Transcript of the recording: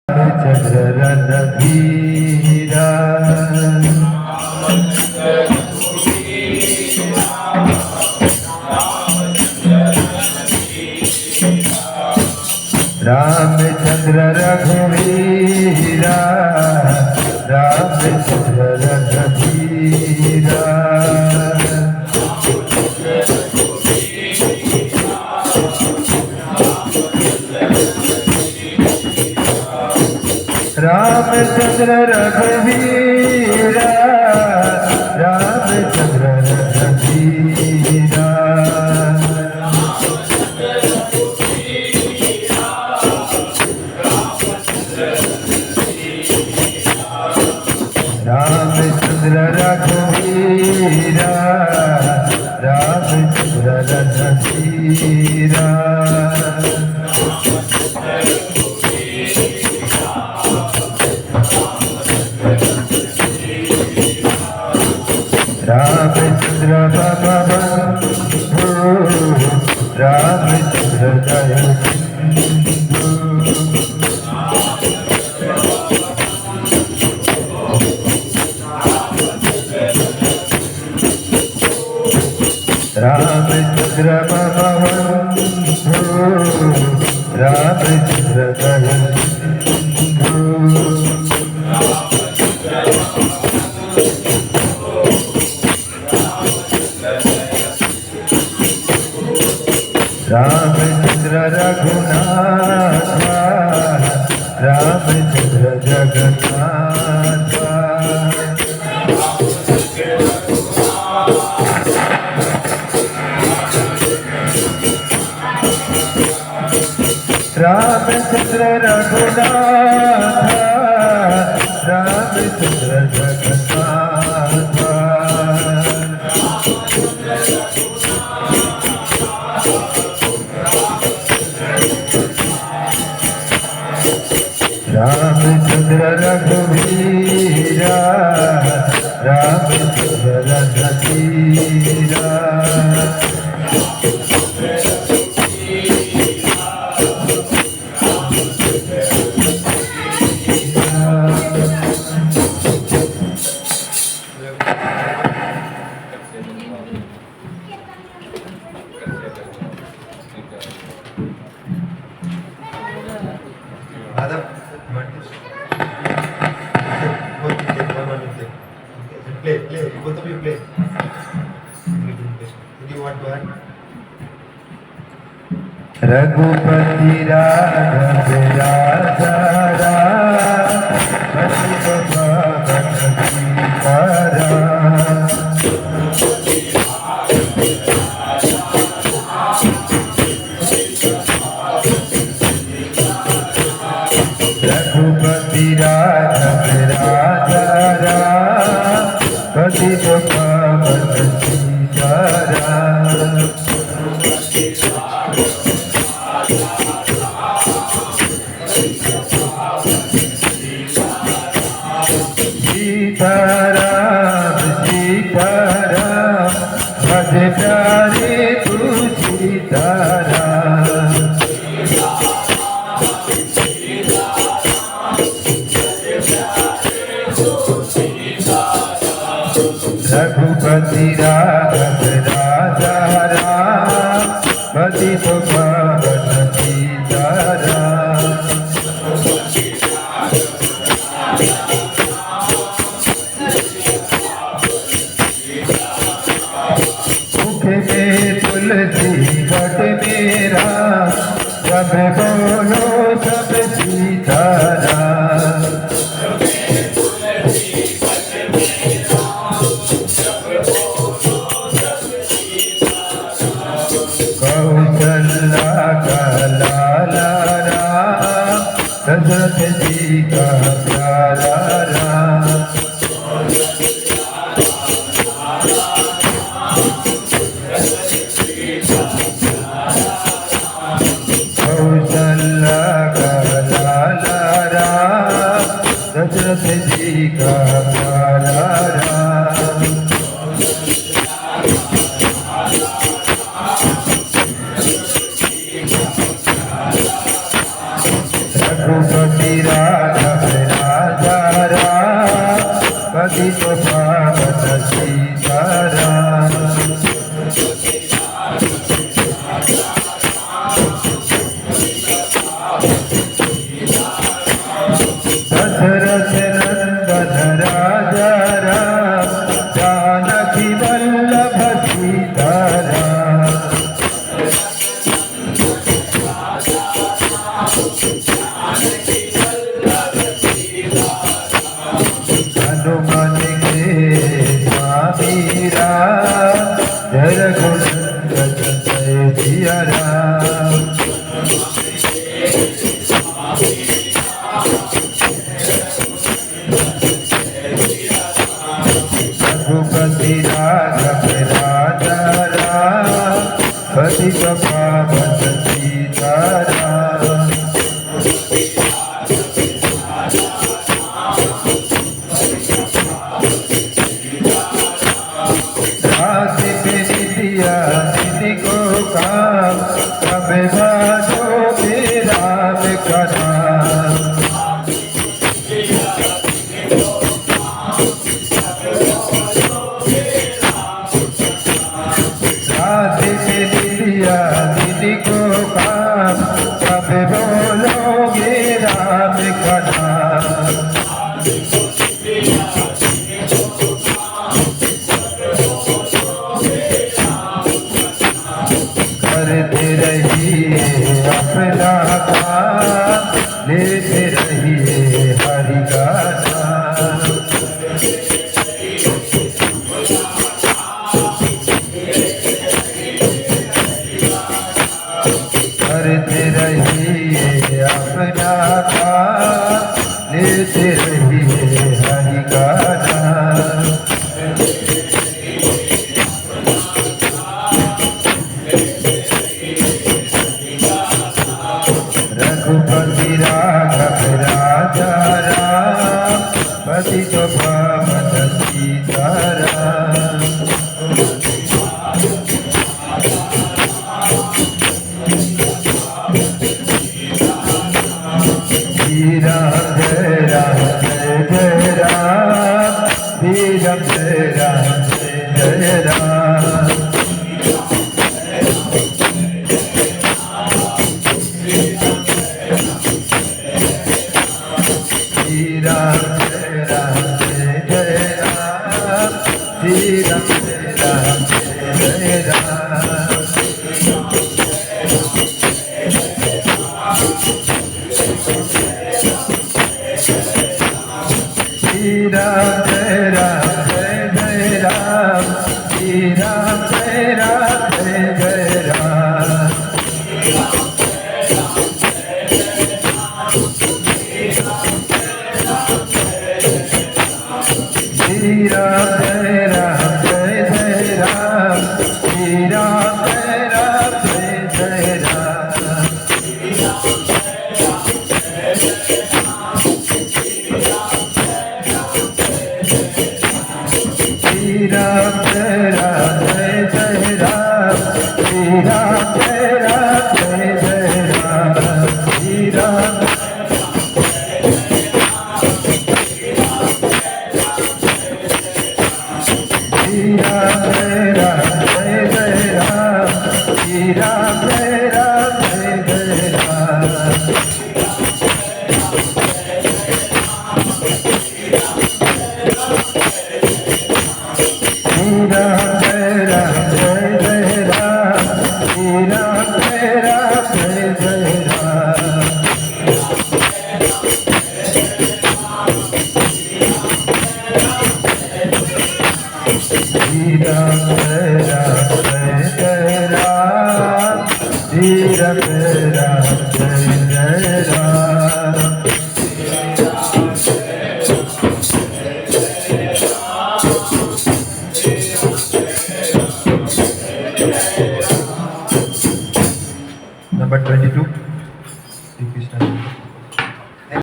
चंद्र रणधीरा रामचंद्र रघुवीरा रामचंद्र रघुवीरा रामचंद्र रघुवीरा रामचंद्र रघुवीरा रामचंद्र रघुवीरा रामचंद्र रघुवीरा रामचंद्र बंधु रामचंद्र दयालु रामचंद्र बंधु रामचंद्र दयालु Ramchandra Raghunath Ramchandra Jagannath Ramchandra Raghunath Ramchandra Jagannath Ramchandra रघुवीरा Ramchandra रघुवीरा Play, both of you play. What do you want to add? Raghupati Raghav राजा रघुपति राघव राजा कति तो पावन सीतारा सीताराम सीताराम भज प्यारे तू सीताराम रघुपति राघव राजा राम पति तो पावन सीताराम मुख में तुलसी बट मेरा सब बोलो सब सीताराम कौशल्या का लाला राम दशरथ जी का प्यारा राम कौशल्या का लाला राम दशरथ जी का प्यारा राम रघुपति राम रघुपति राघव राजा राम पतित पावन सीताराम राधे मेरी दिया दीदी को काम कभी बाजोगे राम का नाम राधे मेरी दिया दीदी को काम कभी बोलोगे राम का नाम करते रहिए अपना काम लेते रहिए हरि का नाम करते रहिए अपना काम लेते रहिए हरि का नाम रघुपति राघव राजा राम पतित पावन सीताराम श्री राम जय राम जय जय राम श्री राम जय राम जय जय राम श्री राम जय राम जय जय राम श्री राम जय राम जय जय राम श्री राम